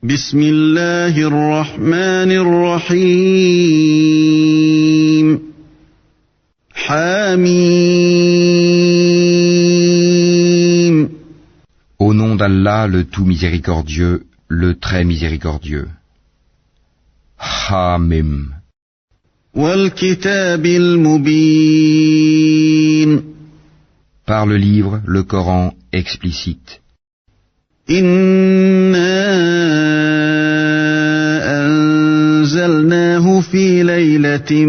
بسم الله الرحمن الرحيم حميم Au nom d'Allah, le tout miséricordieux, le très miséricordieux. Hamim. والكتاب المبين Par le livre, le Coran explicite. إنا أنزلناه في ليلة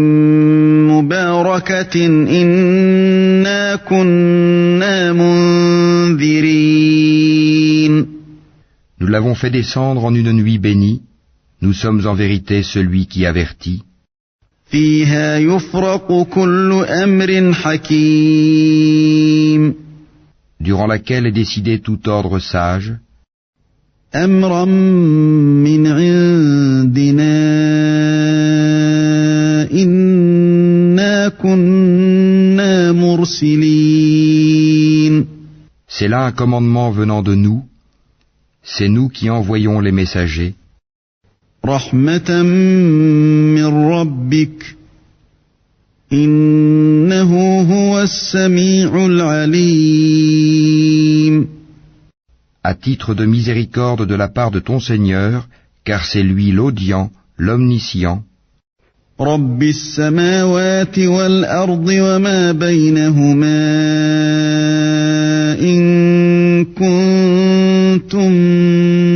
مباركة إنا كنا منذرين. Nous l'avons fait descendre en une nuit bénie. Nous sommes en vérité celui qui avertit. فيها يفرق كل أمر حكيم. Durant laquelle est décidé tout ordre sage. أمرا من عندنا إنا كنا مرسلين. C'est là un commandement venant de nous. C'est nous qui envoyons les messagers. رحمة من ربك إنه هو السميع العليم. À titre de miséricorde de la part de ton Seigneur, car c'est lui l'audient, l'omniscient. رب السماوات والأرض وما بينهما إن كنتم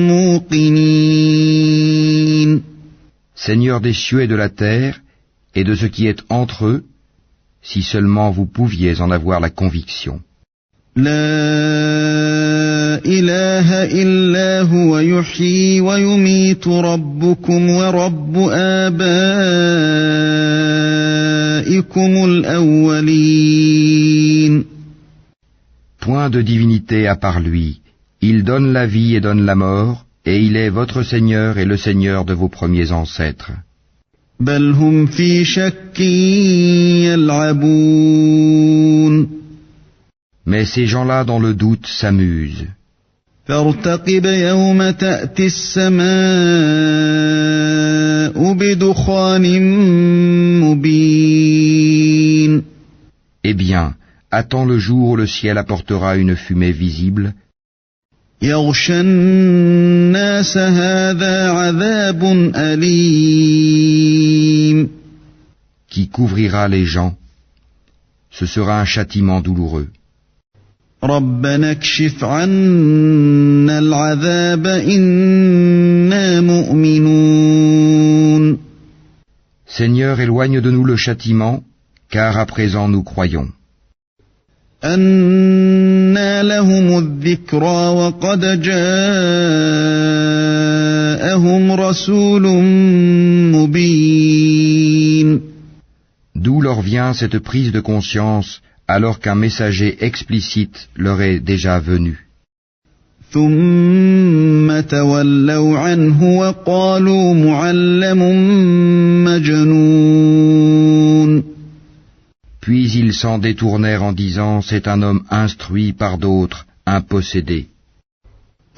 موقنين. Seigneur des cieux et de la terre, et de ce qui est entre eux, si seulement vous pouviez en avoir la conviction. لا إله إلا هو يحيي ويميت ربكم ورب آبائكم الأولين. Point de divinité à part lui. Il donne la vie et donne la mort, et il est votre Seigneur et le Seigneur de vos premiers ancêtres. بل هم في شك يلعبون. Mais ces gens-là dans le doute s'amusent. فارتقب يوم تأتي السماء بدخان مبين. Eh bien, attends le jour où le ciel apportera une fumée visible. يغشى الناس هذا عذاب أليم. Qui couvrira les gens. Ce sera un châtiment douloureux. ربنا اكشف عنا العذاب إنا مؤمنون. Seigneur, éloigne de nous le châtiment, car à présent nous croyons. أنى لهم الذكرى وقد جاءهم رسول مبين. D'où leur vient cette prise de conscience alors qu'un messager explicite leur est déjà venu. ثم تولوا عنه وقالوا معلم مجنون. Puis ils s'en détournèrent en disant, c'est un homme instruit par d'autres, un possédé.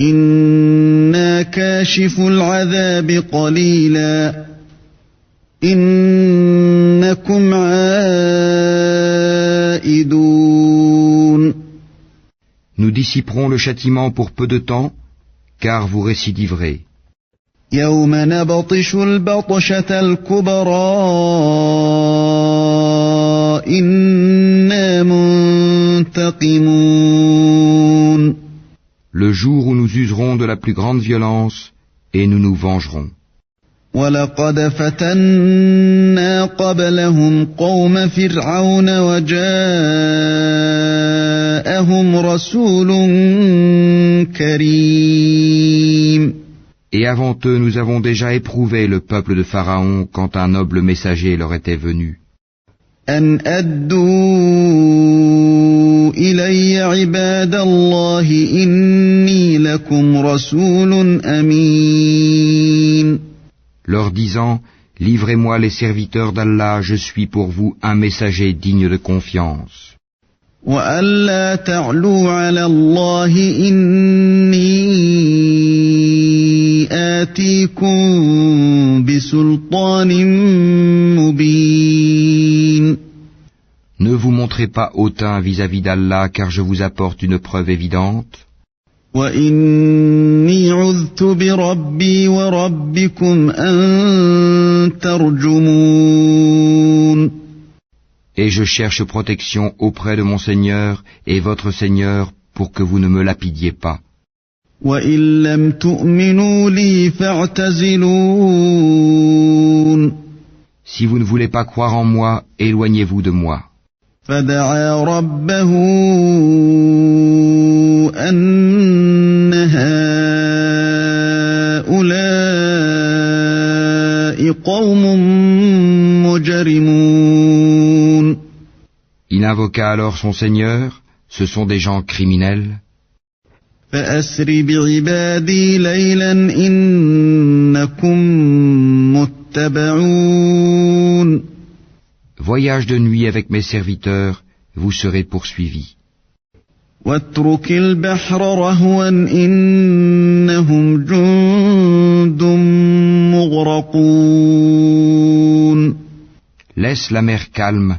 إنا كاشف العذاب قليلا إنكم عائدون. Nous dissiperons le châtiment pour peu de temps, car vous récidiverez. يوم نبطش البطشة الكبرى إنا منتقمون. Le jour où nous userons de la plus grande violence, et nous nous vengerons. ولقد فتنا قبلهم قوم فرعون وجاءهم رسول كريم. Et avant eux, nous avons déjà éprouvé le peuple de Pharaon quand un noble messager leur était venu. أن أدوا إلي عباد الله إني لكم رسول أمين. Leur disant, livrez-moi les serviteurs d'Allah, je suis pour vous un messager digne de confiance. وألا تعلوا على الله إني آتيكم بسلطان مبين. Ne vous montrez pas hautain vis-à-vis d'Allah, car je vous apporte une preuve évidente. وإني عذت بربي وربكم أن ترجمون. Et je cherche protection auprès de mon Seigneur et votre Seigneur pour que vous ne me lapidiez pas. وإن لم تؤمنوا لي فاعتزلون. Si vous ne voulez pas croire en moi, éloignez-vous de moi. فدعا ربه أن هؤلاء قوم مجرمون. Il invoqua alors son Seigneur, ce sont des gens criminels. فأسر بعبادي ليلا إنكم متبعون. Voyage de nuit avec mes serviteurs, vous serez poursuivis. واترك البحر رهوا إنهم جند مغرقون. Laisse la mer calme,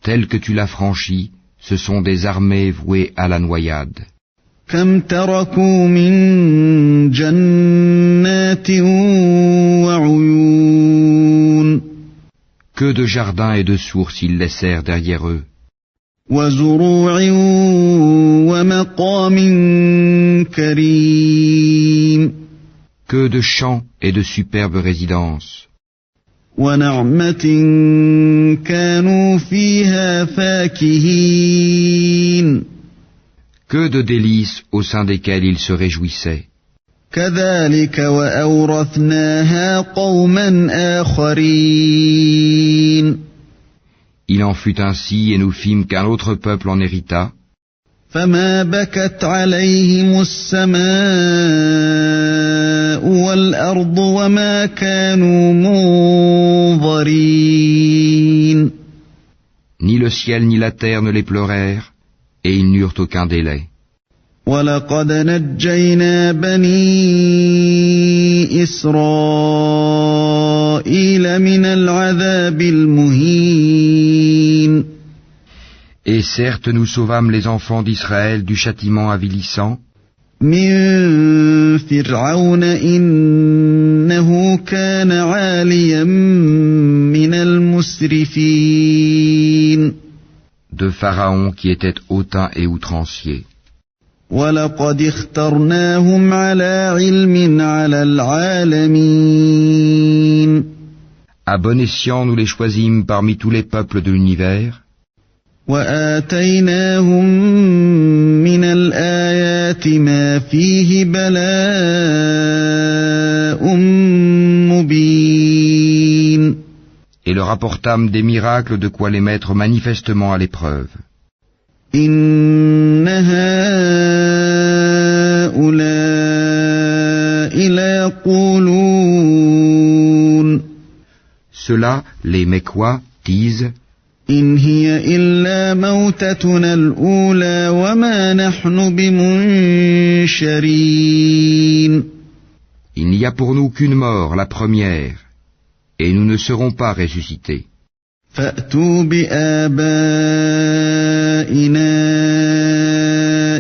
telle que tu l'as franchie, ce sont des armées vouées à la noyade. كم تركوا من جنات وعيون. Que de jardins et de sources ils laissèrent derrière eux. وزروع ومقام كريم. Que de champs et de superbes résidences. ونعمة كانوا فيها فاكهين. Que de délices au sein desquels ils se réjouissaient. كذلك وأورثناها قوما آخرين. Il en fut ainsi et nous fîmes qu'un autre peuple en hérita. فما بكت عليهم السماء والأرض وما كانوا منظرين. Ni le ciel ni la terre ne les pleurèrent, et ils n'eurent aucun délai. وَلَقَدْ نَجَّيْنَا بَنِي إِسْرَائِيلَ مِنَ الْعَذَابِ الْمُهِينِ. Et certes nous sauvâmes les enfants d'Israël du châtiment avilissant. مِنْ فِرْعَوْنَ إِنَّهُ كَانَ عَالِيًا مِنَ الْمُسْرِفِينَ. De Pharaon qui était hautain et outrancier. وَلَقَدِ اخْتَرْنَاهُمْ عَلَى عِلْمٍ عَلَى الْعَالَمِينَ. À bon escient nous les choisîmes parmi tous les peuples de l'univers. وَآتَيْنَاهُمْ مِنَ الْآيَاتِ مَا فِيهِ بَلَاءٌ مُبِينٌ. Et leur apportâmes des miracles de quoi les mettre manifestement à l'épreuve. إِنَّ هَؤُلَاءِ لَيَقُولُونَ. Ceux-là, les Mécois, disent: إِنْ هِيَ إِلَّا مَوْتَتُنَا الْأُولَى وَمَا نَحْنُ بِمُنشَرِينَ. Il n'y a pour nous qu'une mort, la première, et nous ne serons pas ressuscités. فَأْتُوا بِآبَائِنَا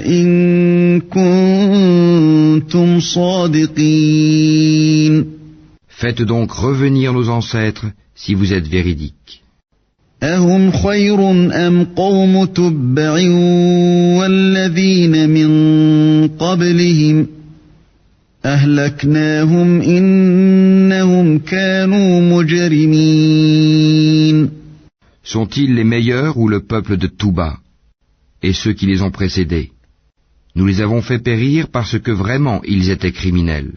إِن كُنتُمْ صَادِقِينَ. Faites donc revenir nos ancêtres si vous êtes véridiques. أَهُمْ خَيْرٌ أَمْ قَوْمُ تُبَّعٍ وَالَّذِينَ مِنْ قَبْلِهِمْ أَهْلَكْنَاهُمْ إِنَّهُمْ كَانُوا مُجْرِمِينَ. Sont-ils les meilleurs ou le peuple de Touba et ceux qui les ont précédés? Nous les avons fait périr parce que vraiment ils étaient criminels.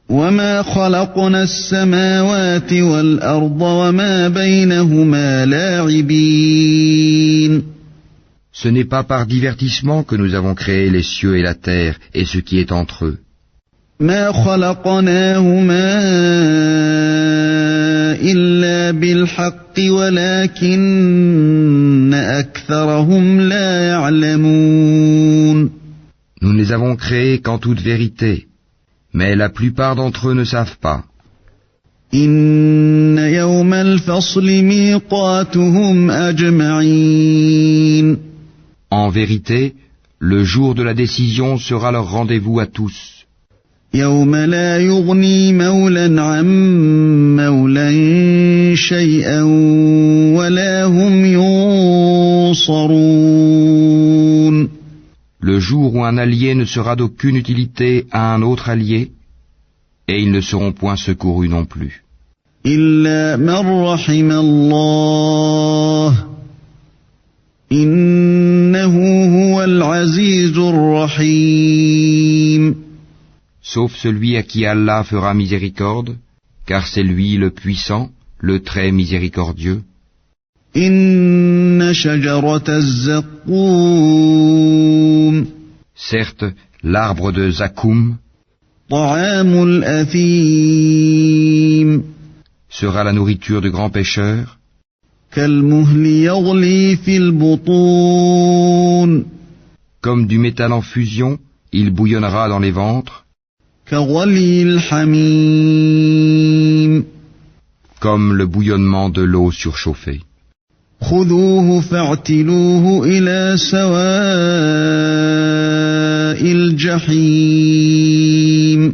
وَمَا خَلَقْنَا السَّمَاوَاتِ وَالْأَرْضَ وَمَا بَيْنَهُمَا لَاعِبِينَ. Ce n'est pas par divertissement que nous avons créé les cieux et la terre et ce qui est entre eux. مَا خَلَقْنَاهُمَا إِلَّا بِالْحَقِّ وَلَكِنَّ أَكْثَرَهُمْ لَا يَعْلَمُونَ. Nous ne les avons créés qu'en toute vérité, Mais la plupart d'entre eux ne savent pas. إن يوم الفصل ميقاتهم أجمعين. En vérité, le jour de la décision sera leur rendez-vous à tous. يوم لا يغني مولى عن مولى شيئا ولا هم ينصرون. Le jour où un allié ne sera d'aucune utilité à un autre allié, et ils ne seront point secourus non plus. إلا من رحم الله إنه هو العزيز الرحيم. Sauf celui à qui Allah fera miséricorde, car c'est lui le puissant, le très miséricordieux. إن شجرة الزقوم Certes, l'arbre de Zakoum طعام الأثيم sera la nourriture de grands pêcheurs, كالمهل يغلي في البطون comme du métal en fusion, il bouillonnera dans les ventres, كغلي الحميم comme le bouillonnement de l'eau surchauffée. خذوه فاعتلوه إلى سواء الجحيم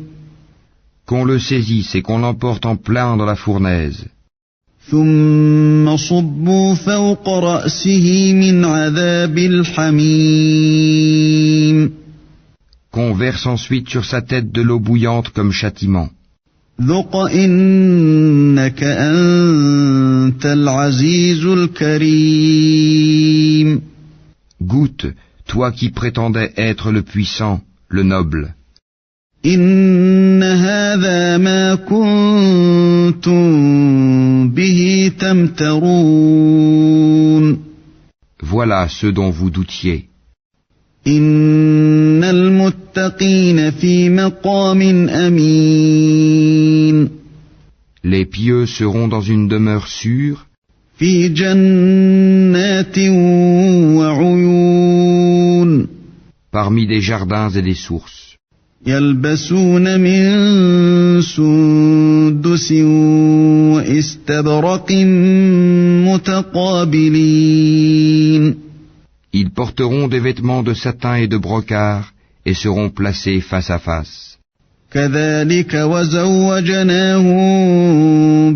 Qu'on le saisisse et qu'on l'emporte en plein dans la fournaise, ثم صبوا فوق رأسه من عذاب الحميم qu'on verse ensuite sur sa tête de l'eau bouillante comme châtiment. ذق إنك أنت العزيز الكريم. Goûte, toi qui prétendais être le puissant, le noble. إن هذا ما كنتم به تمترون. Voilà ce dont vous doutiez. إن المتقين في مقام أمين. Les pieux seront dans une demeure sûre, في جنات وعيون. parmi des jardins et des sources. يلبسون من سندس واستبرق متقابلين. Ils porteront des vêtements de satin et de brocart et seront placés face à face. كذلك وزوجناهم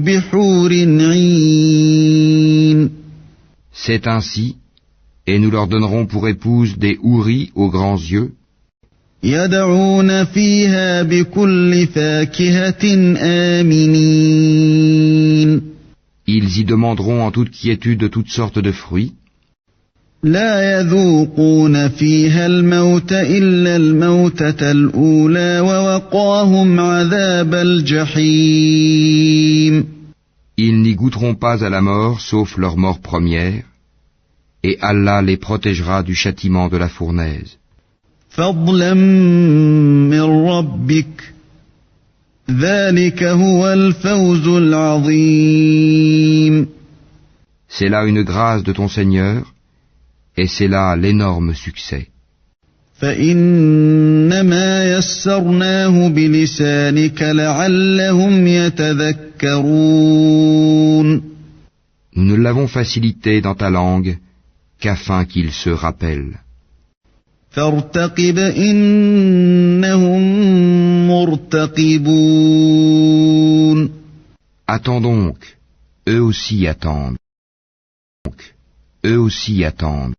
بحور عين. C'est ainsi, et nous leur donnerons pour épouse des houris aux grands yeux, يدعون فيها بكل فاكهة آمنين. ils y demanderont en toute quiétude de toutes sortes de fruits. لا يذوقون فيها الموت إلا الموتة الأولى ووقاهم عذاب الجحيم. Ils n'y goûteront pas à la mort sauf leur mort première, et Allah les protégera du châtiment de la fournaise. فضلا من ربك ذلك هو الفوز العظيم. C'est là une grâce de ton Seigneur, et c'est là l'énorme succès. فإنما يسرناه بلسانك لعلهم يتذكرون. Nous ne l'avons facilité dans ta langue qu'afin qu'ils se rappellent. فارتقب إنهم مرتقبون. Attends donc, eux aussi attendent. Eux aussi attendent.